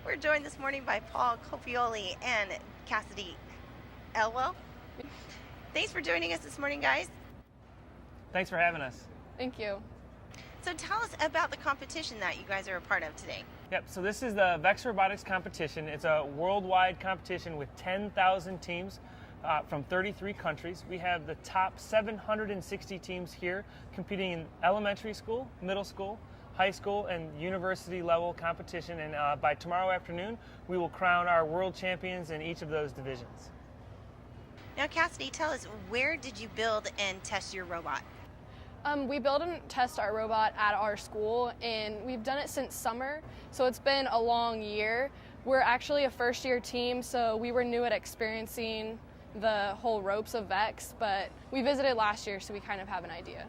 We're joined this morning by Paul Copioli and Cassidy Elwell. Thanks for joining us this morning, guys. Thanks for having us. Thank you. So tell us about the competition that you guys are a part of today. Yep, so this is the VEX Robotics competition. It's a worldwide competition with 10,000 teams from 33 countries. We have the top 760 teams here competing in elementary school, middle school, high school, and university level competition. And by tomorrow afternoon, we will crown our world champions in each of those divisions. Now, Cassidy, tell us, where did you build and test your robot? We build and test our robot at our school, and we've done it since summer, so it's been a long year. We're actually a first-year team, so we were new at experiencing the whole ropes of VEX, but we visited last year, so we kind of have an idea.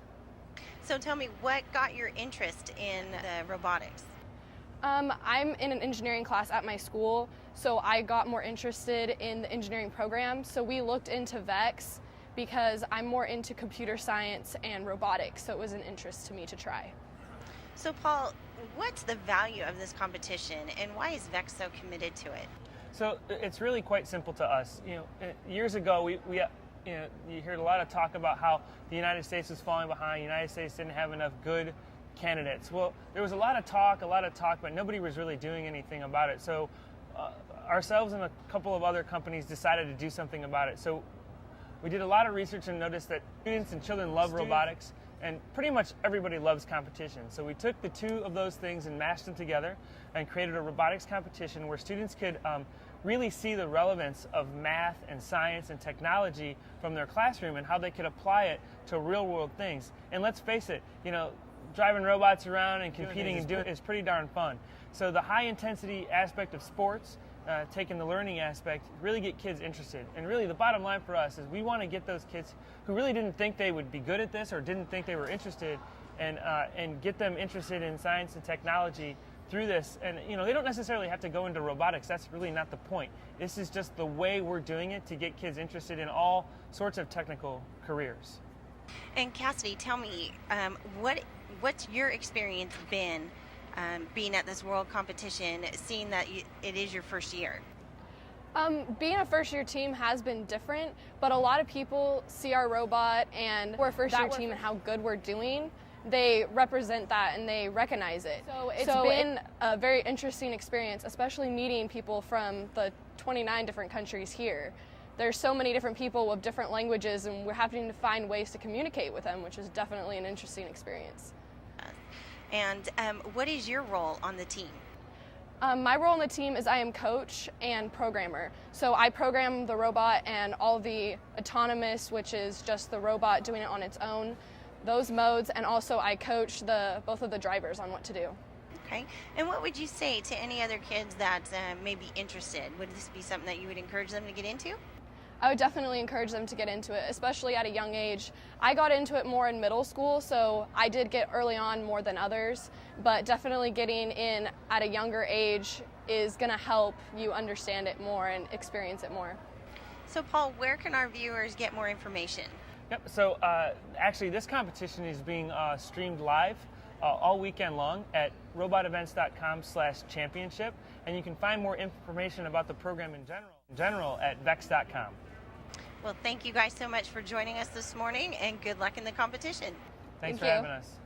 So tell me, what got your interest in the robotics? I'm in an engineering class at my school, so I got more interested in the engineering program, so we looked into VEX because I'm more into computer science and robotics, so it was an interest to me to try. So Paul, what's the value of this competition and why is VEX so committed to it? So it's really quite simple to us. Years ago, you heard a lot of talk about how the United States was falling behind. The United States didn't have enough good candidates. Well, there was a lot of talk, but nobody was really doing anything about it. So ourselves and a couple of other companies decided to do something about it. So we did a lot of research and noticed that students and children love robotics, and pretty much everybody loves competition. So we took the two of those things and mashed them together and created a robotics competition where students could really see the relevance of math and science and technology from their classroom and how they could apply it to real world things. And let's face it, driving robots around and competing and doing it is pretty darn fun. So the high intensity aspect of sports, taking the learning aspect, really get kids interested. And really the bottom line for us is we want to get those kids who really didn't think they would be good at this or didn't think they were interested and get them interested in science and technology through this. And they don't necessarily have to go into robotics. That's really not the point. This is just the way we're doing it to get kids interested in all sorts of technical careers. And Cassidy, tell me, what's your experience been being at this world competition, seeing that it is your first year? Being a first-year team has been different, but a lot of people see our robot and we're a first-year team and how good we're doing. They represent that and they recognize it. So it's been a very interesting experience, especially meeting people from the 29 different countries here. There's so many different people with different languages, and we're having to find ways to communicate with them, which is definitely an interesting experience. And what is your role on the team? My role on the team is I am coach and programmer. So I program the robot and all the autonomous, which is just the robot doing it on its own, those modes, and also I coach both of the drivers on what to do. Okay. And what would you say to any other kids that may be interested? Would this be something that you would encourage them to get into? I would definitely encourage them to get into it, especially at a young age. I got into it more in middle school, so I did get early on more than others, but definitely getting in at a younger age is going to help you understand it more and experience it more. So Paul, where can our viewers get more information? Yep, so actually this competition is being streamed live all weekend long at robotevents.com/championship, and you can find more information about the program in general at vex.com. Well, thank you guys so much for joining us this morning, and good luck in the competition. Thanks for having us.